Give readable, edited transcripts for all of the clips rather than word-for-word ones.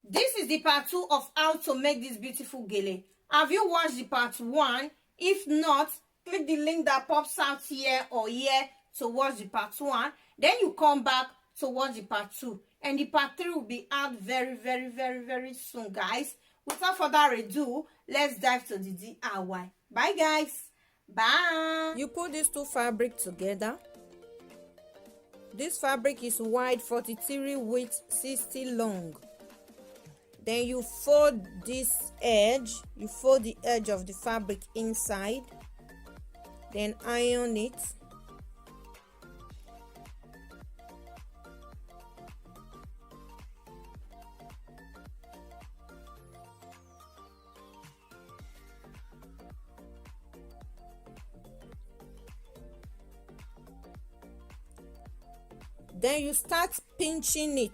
This is the part 2 of how to make this beautiful gele. Have you watched the part 1? If not, click the link that pops out here or here to watch the part 1. Then you come back to watch the part 2. And the part 3 will be out very soon, guys. Without further ado, let's dive to the DIY. Bye, guys. Bye. You put these two fabric together. This fabric is wide, 43 width, 60 long. Then you fold this edge, you fold the edge of the fabric inside, then iron it. Then you start pinching it.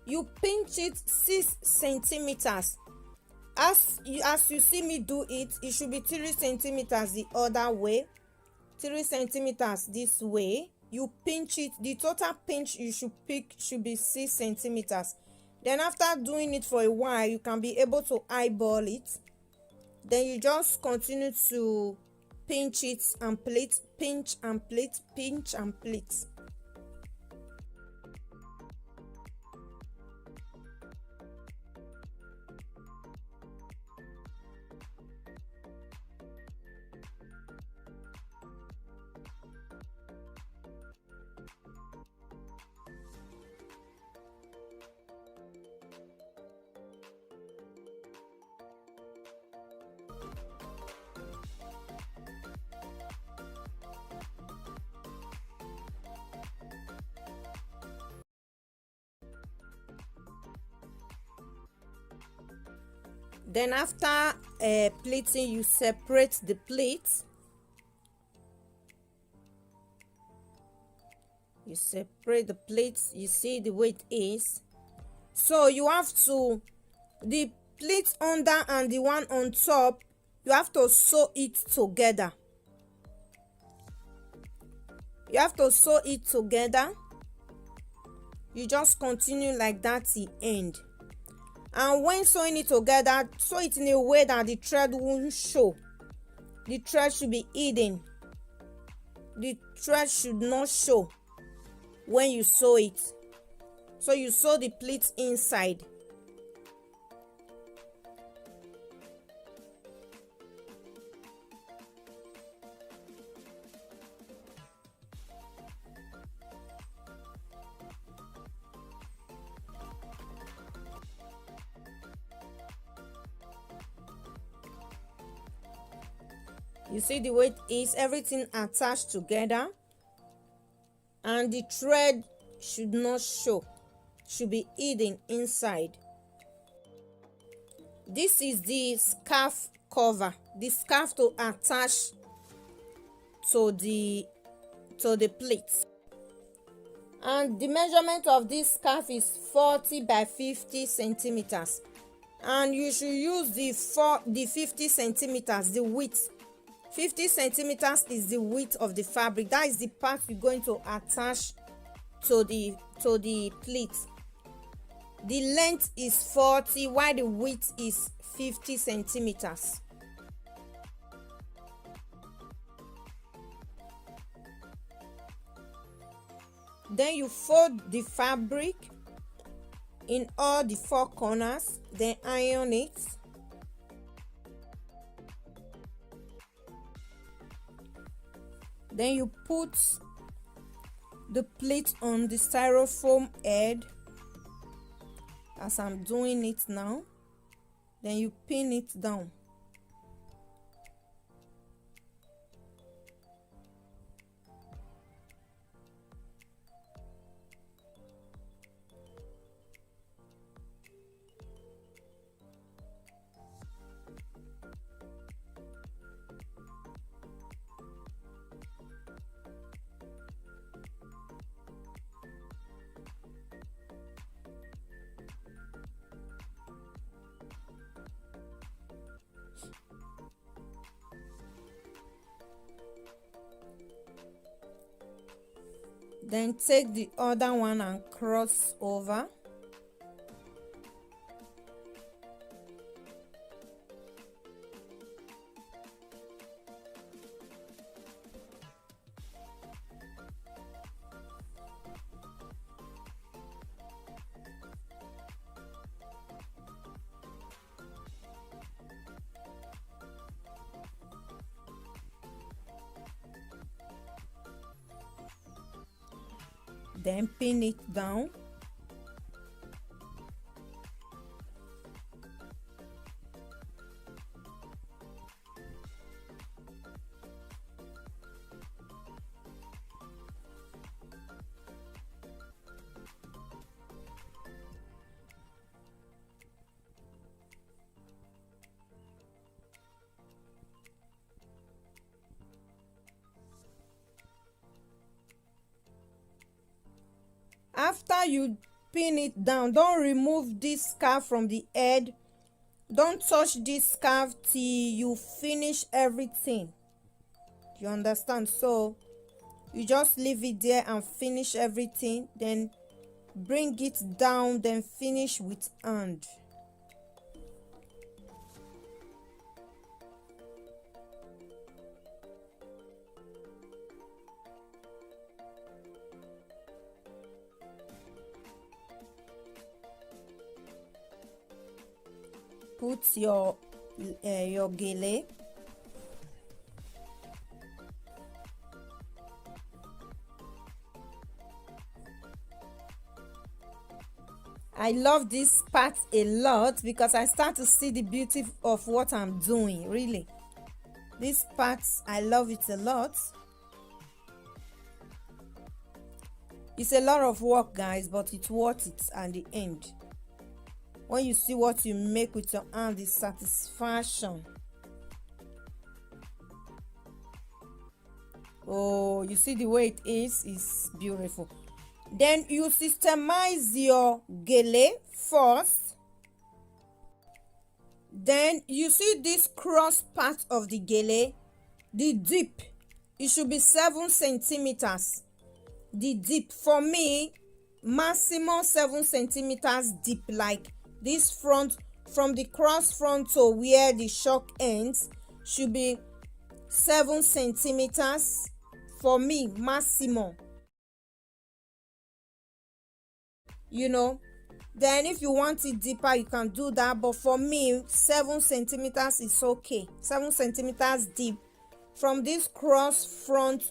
You pinch it 6 centimeters. As you see me do it, it should be 3 centimeters the other way, 3 centimeters this way. You pinch it. The total pinch you should pick should be 6 centimeters. Then after doing it for a while, you can be able to eyeball it. Then you just continue to pinch it and plait, pinch and plait, pinch and plait. Then after pleating, you separate the pleats. You separate the pleats. You see the way it is. So you have to, the pleat under and the one on top, you have to sew it together. You have to sew it together. You just continue like that till end. And when sewing it together, sew it in a way that the thread won't show. The thread should be hidden. The thread should not show when you sew it. So you sew the pleats inside. You see the way it is, everything attached together, and the thread should not show, should be hidden inside. This is the scarf cover, the scarf to attach to the pleats. And the measurement of this scarf is 40 by 50 centimeters, and you should use the 50 centimeters, the width. 50 centimeters is the width of the fabric. That is the part you're going to attach to the pleat. The length is 40 while the width is 50 centimeters. Then you fold the fabric in all the 4 corners, then iron it. Then you put the pleat on the styrofoam head, as I'm doing it now. Then you pin it down. Then take the other one and cross over. then pin it down. After you pin it down, don't remove this scarf from the head. Don't touch this scarf till you finish everything. You understand? So you just leave it there and finish everything, then bring it down, then finish with hand. Put your gele. I love this part a lot because I start to see the beauty of what I'm doing. Really, this part, I love it a lot. It's a lot of work, guys, but it's worth it at the end. When you see what you make with your hand, is satisfaction. Oh, you see the way it is beautiful. Then you systemize your gele first. Then you see this cross part of the gele, the dip, it should be 7 centimeters. The dip, for me, maximum 7 centimeters deep, like this front, from the cross front to where the shock ends, should be 7 centimeters for me, maximum. You know, then if you want it deeper, you can do that, but for me, 7 centimeters is okay. 7 centimeters deep from this cross front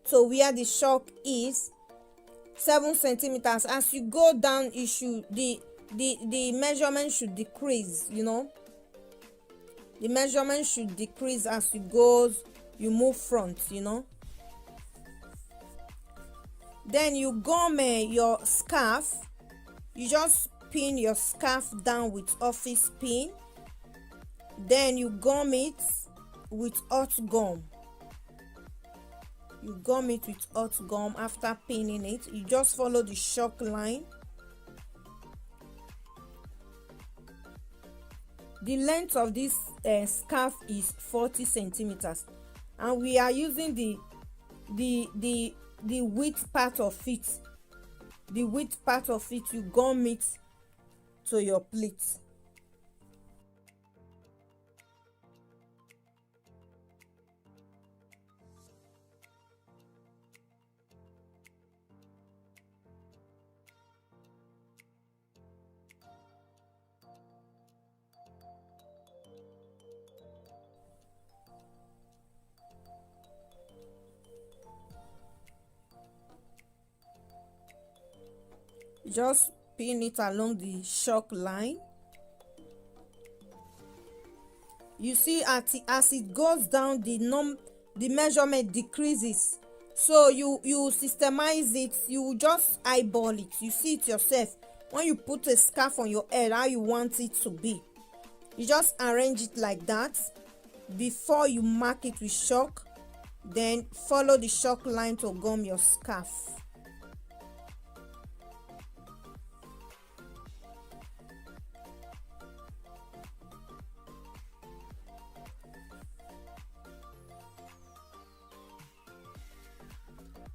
to where the shock is, 7 centimeters. As you go down, it should the measurement should decrease. You know, the measurement should decrease as you move front. You know, then you gum your scarf. You just pin your scarf down with office pin, then you gum it with hot gum. You gum it with hot gum. After pinning it, you just follow the shock line. The length of this scarf is 40 centimeters, and we are using the width part of it. The width part of it, you gum it to your pleat. Just pin it along the shock line. You see, as it goes down, the measurement decreases. So you systemize it. You just eyeball it. You see it yourself. When you put a scarf on your head, how you want it to be, you just arrange it like that before you mark it with shock. Then follow the shock line to gum your scarf.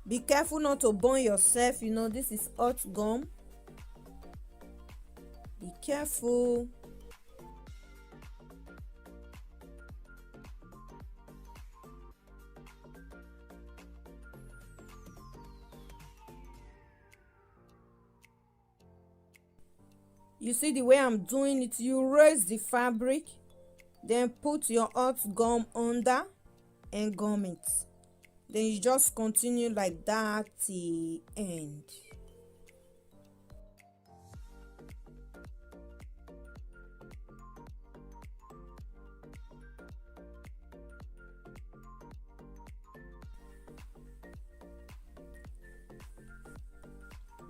Be careful not to burn yourself. You know, this is hot gum. Be careful. You see the way I'm doing it? You raise the fabric, then put your hot gum under and gum it. Then you just continue like that till end.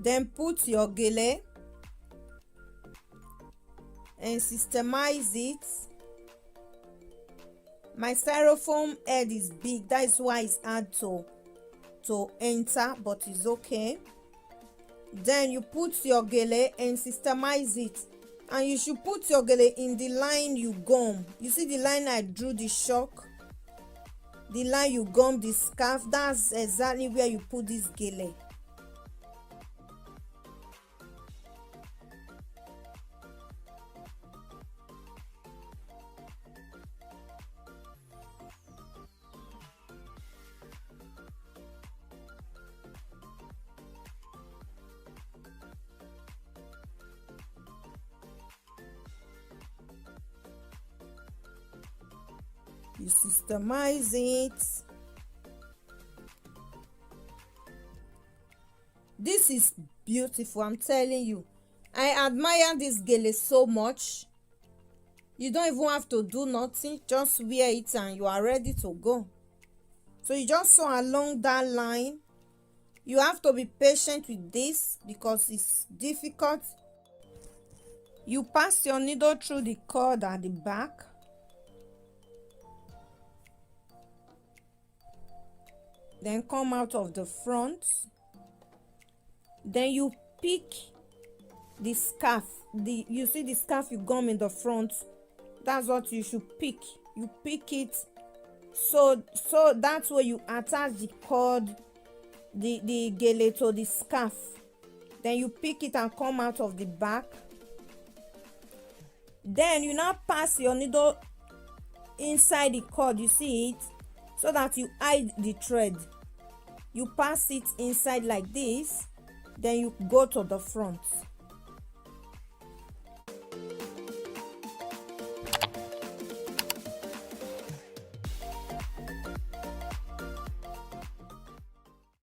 Then put your gele and systemize it. My styrofoam head is big, that is why it's hard to enter, but it's okay. Then you put your gele and systemize it, and you should put your gele in the line you gum. You see the line I drew the shock, the line you gum the scarf, that's exactly where you put this gele. You systemize it. This is beautiful, I'm telling you. I admire this gele so much. You don't even have to do nothing, just wear it and you are ready to go. So you just sew along that line. You have to be patient with this because it's difficult. You pass your needle through the cord at the back. Then come out of the front. Then you pick the scarf. You see the scarf you gum in the front, that's what you should pick. You pick it so that's where you attach the cord, the gele to the scarf. Then you pick it and come out of the back. Then you now pass your needle inside the cord, you see it, so that you hide the thread. You pass it inside like this, then you go to the front.